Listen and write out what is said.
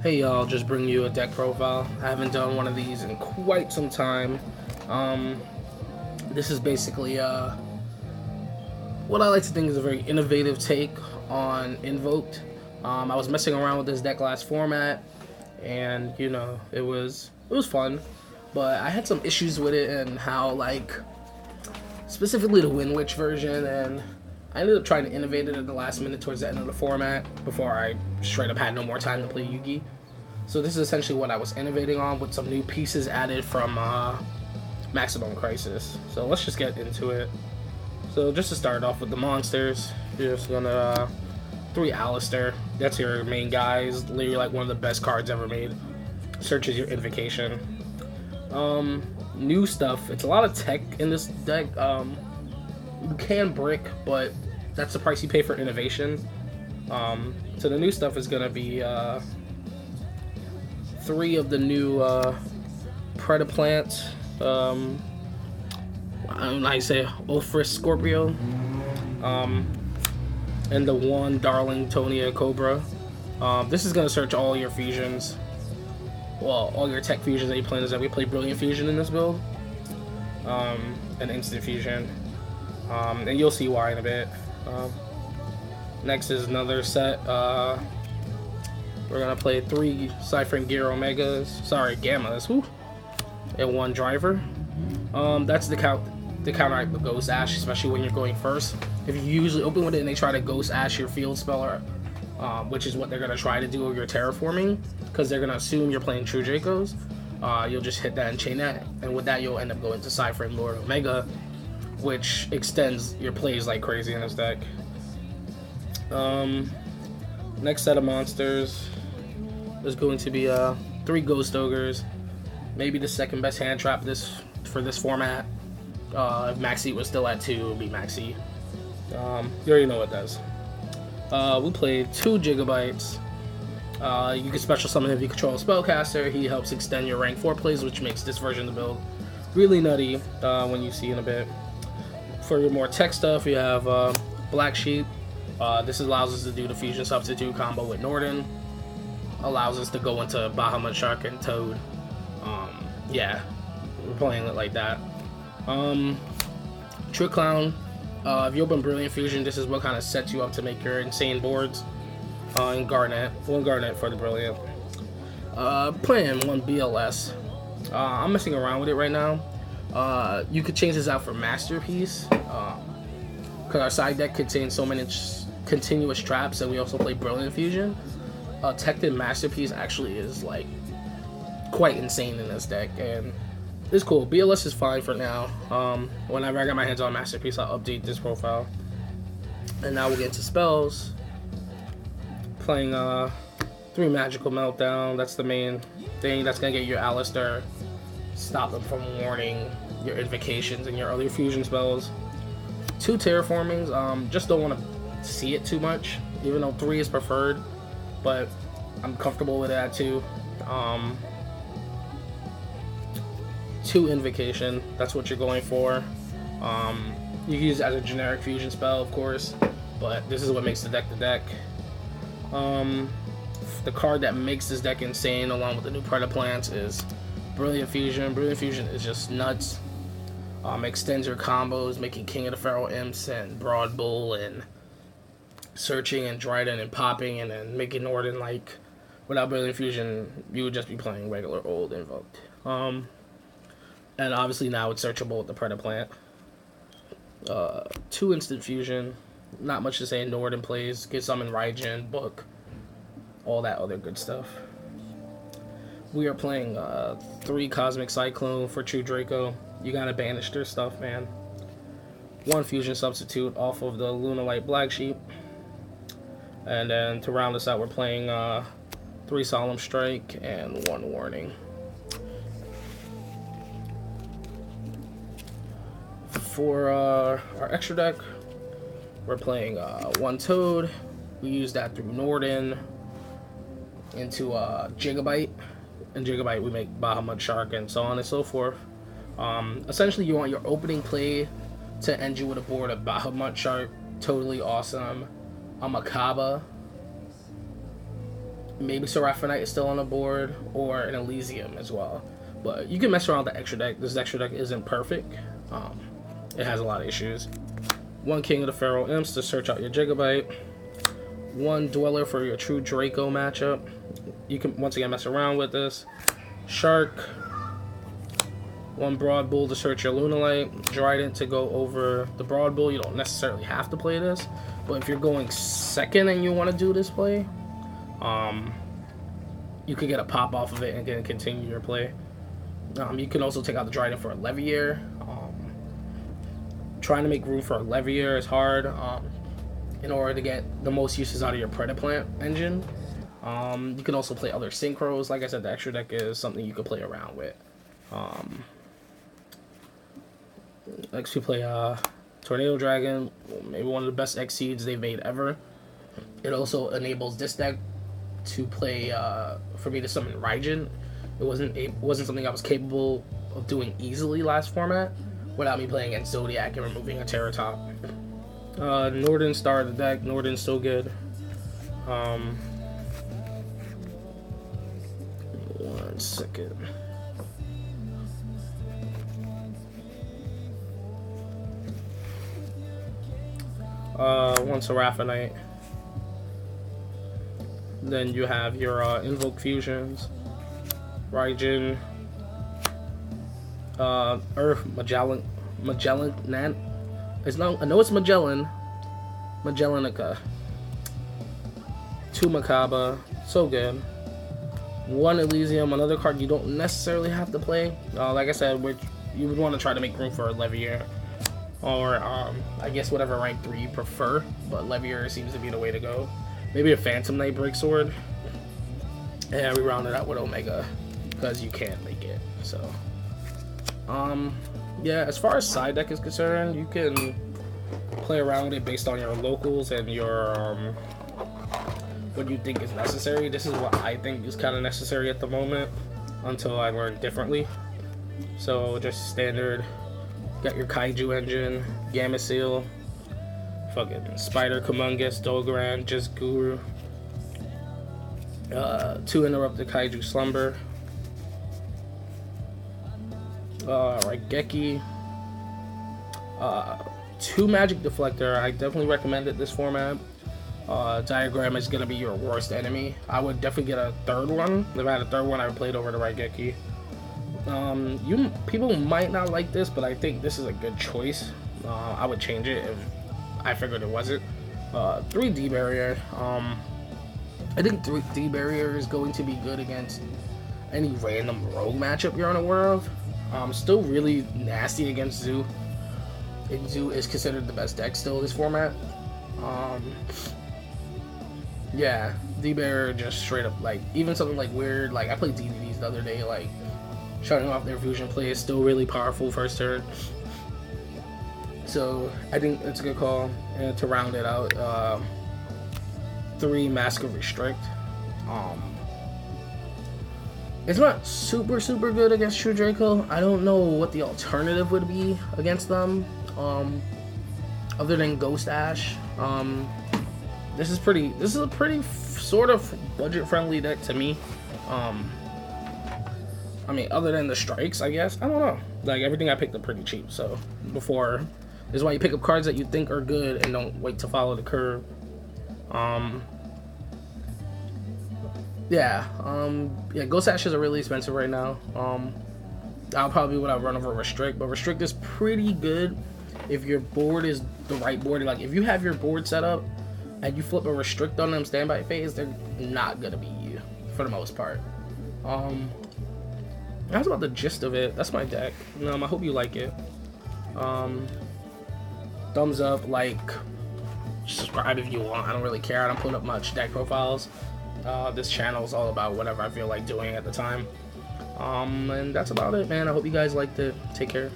Hey y'all, just bring you a deck profile. I haven't done one of these in quite some time. Um, this is basically what I like to think is a very innovative take on Invoked. I was messing around with this deck last format, and it was fun, but I had some issues with it and how specifically the Winwich version, and I ended up trying to innovate it at the last minute towards the end of the format before I straight up had no more time to play Yugi. So this is essentially what I was innovating on with some new pieces added from Maximum Crisis. So let's just get into it. So just to start off with the monsters, you're just gonna 3 Alistair. That's your main guy. Is literally like one of the best cards ever made. Searches your invocation. New stuff. It's a lot of tech in this deck. You can brick, but that's the price you pay for innovation. So the new stuff is gonna be 3 of the new Predaplants. I don't know how you say Ophrys Scorpio. And the 1 Darling Tonia Cobra. This is gonna search all your fusions. Well, all your tech fusions that you play. Is that we play Brilliant Fusion in this build. And Instant Fusion. And you'll see why in a bit. Next is another set. We're gonna play 3 Cyphering Gear Omegas. Sorry, Gammas. Whew. And 1 Driver. That's the counteract with Ghost Ash, especially when you're going first. If you usually open with it and they try to Ghost Ash your field speller, which is what they're gonna try to do with your terraforming, because they're gonna assume you're playing True Dracos. You'll just hit that and chain that, and with that you'll end up going to Cyphering Lord Omega, which extends your plays like crazy in this deck. Next set of monsters is going to be 3 Ghost Ogres, maybe the second best hand trap for this format. If Maxi was still at 2, it would be Maxi. You already know what it does. We played 2 Gigabytes. You can special summon if you control a spellcaster. He helps extend your rank 4 plays, which makes this version of the build really nutty when you see in a bit. For your more tech stuff, you have Black Sheep. This allows us to do the fusion substitute combo with Norden. Allows us to go into Bahamut Shark and Toad. Yeah, we're playing it like that. Trick Clown. If you open Brilliant Fusion, this is what kind of sets you up to make your insane boards. And Garnet. 1 Garnet for the Brilliant. Playing 1 BLS. I'm messing around with it right now. You could change this out for Masterpiece. Because our side deck contains so many continuous traps, and we also play Brilliant Fusion. Teched Masterpiece actually is like quite insane in this deck, and it's cool. BLS is fine for now. Whenever I get my hands on Masterpiece, I'll update this profile. And now we'll get into spells. Playing 3 Magical Meltdown. That's the main thing. That's gonna get your Alistair, stop them from warning your invocations and your other fusion spells. 2 Terraformings. Just don't want to see it too much, even though 3 is preferred, but I'm comfortable with that too. 2 Invocation. That's what you're going for. You can use it as a generic fusion spell, of course, but this is what makes the deck. The card that makes this deck insane, along with the new Predaplants, is Brilliant Fusion. Brilliant Fusion is just nuts. Extends your combos, making King of the Feral Imps and Broad Bull and searching and Dryden and popping, and then making Norden like without Brilliant Fusion you would just be playing regular old Invoked. And obviously now it's searchable with the Predaplant. 2 Instant Fusion. Not much to say. Norden plays. Get some in Raijin, Book, all that other good stuff. We are playing 3 Cosmic Cyclone for True Draco. You gotta banish their stuff, man. 1 Fusion Substitute off of the Lunalight Black Sheep. And then to round this out, we're playing 3 Solemn Strike and 1 Warning. For our extra deck, we're playing 1 Toad. We use that through Norden into Gigabyte. In Gigabyte, we make Bahamut Shark and so on and so forth. Essentially, you want your opening play to end you with a board of Bahamut Shark, totally awesome. A Makaba, maybe Seraphinite is still on the board, or an Elysium as well. But you can mess around with the extra deck. This extra deck isn't perfect. It has a lot of issues. 1 King of the Feral Imps to search out your Gigabyte. 1 Dweller for your true Draco matchup. You can once again mess around with this. Shark. 1 Broad Bull to search your Lunalite. Dryden to go over the Broad Bull. You don't necessarily have to play this, but if you're going second and you want to do this play, you could get a pop off of it and then continue your play. You can also take out the Dryden for a Levier. Trying to make room for a Levier is hard in order to get the most uses out of your Predaplant engine. You can also play other Synchros. Like I said, the extra deck is something you can play around with. Next we play Tornado Dragon, maybe one of the best X seeds they've made ever. It also enables this deck to play for me to summon Raijin. It wasn't something I was capable of doing easily last format without me playing against Zodiac and removing a Terra Top. Norden star of the deck. Norden's still good. 1 second. One Seraphinite. Then you have your Invoked Fusions, Raijin, Earth, Magellan, it's not, I know it's Magellanica. 2 Makaba, so good. 1 Elysium, another card you don't necessarily have to play. Like I said, you would want to try to make room for a Levier, or I guess whatever rank 3 you prefer, but Levier seems to be the way to go. Maybe a Phantom Knight Breaksword, and we round it out with Omega because you can't make it. So yeah, as far as side deck is concerned, you can play around with it based on your locals and your what you think is necessary. This is what I think is kind of necessary at the moment until I learn differently. So just standard, got your Kaiju engine, Gamma Seal, fucking Spider Kumungus, Dogaran, just Guru, 2 Interrupted Kaiju Slumber, Raigeki, 2 Magic Deflector. I definitely recommend it this format. Diagram is gonna be your worst enemy. I would definitely get a 3rd one. If I had a 3rd one, I would play it over the Raigeki. People might not like this, but I think this is a good choice. I would change it if I figured it wasn't. 3 D Barrier. I think 3 D Barrier is going to be good against any random rogue matchup you're unaware of. Still really nasty against Zoo. And Zoo is considered the best deck still in this format. Yeah, D Barrier just straight up, like, even something like weird, like I played DVDs the other day, like shutting off their fusion play is still really powerful first turn. So I think it's a good call. And to round it out, 3 Mask of Restrict. It's not super good against True Draco. I don't know what the alternative would be against them, other than Ghost Ash. This is a pretty sort of budget friendly deck to me. I mean, other than the strikes, I guess. I don't know. Like, everything I picked up pretty cheap. So this is why you pick up cards that you think are good and don't wait to follow the curve. Yeah, Ghost Ashes are really expensive right now. I'll probably would have run over Restrict, but Restrict is pretty good if your board is the right board. Like, if you have your board set up and you flip a Restrict on them standby phase, they're not gonna beat you for the most part. That's about the gist of it. That's my deck. I hope you like it. Thumbs up, like, subscribe if you want. I don't really care. I don't put up much deck profiles. This channel is all about whatever I feel like doing at the time. And that's about it, man. I hope you guys liked it. Take care.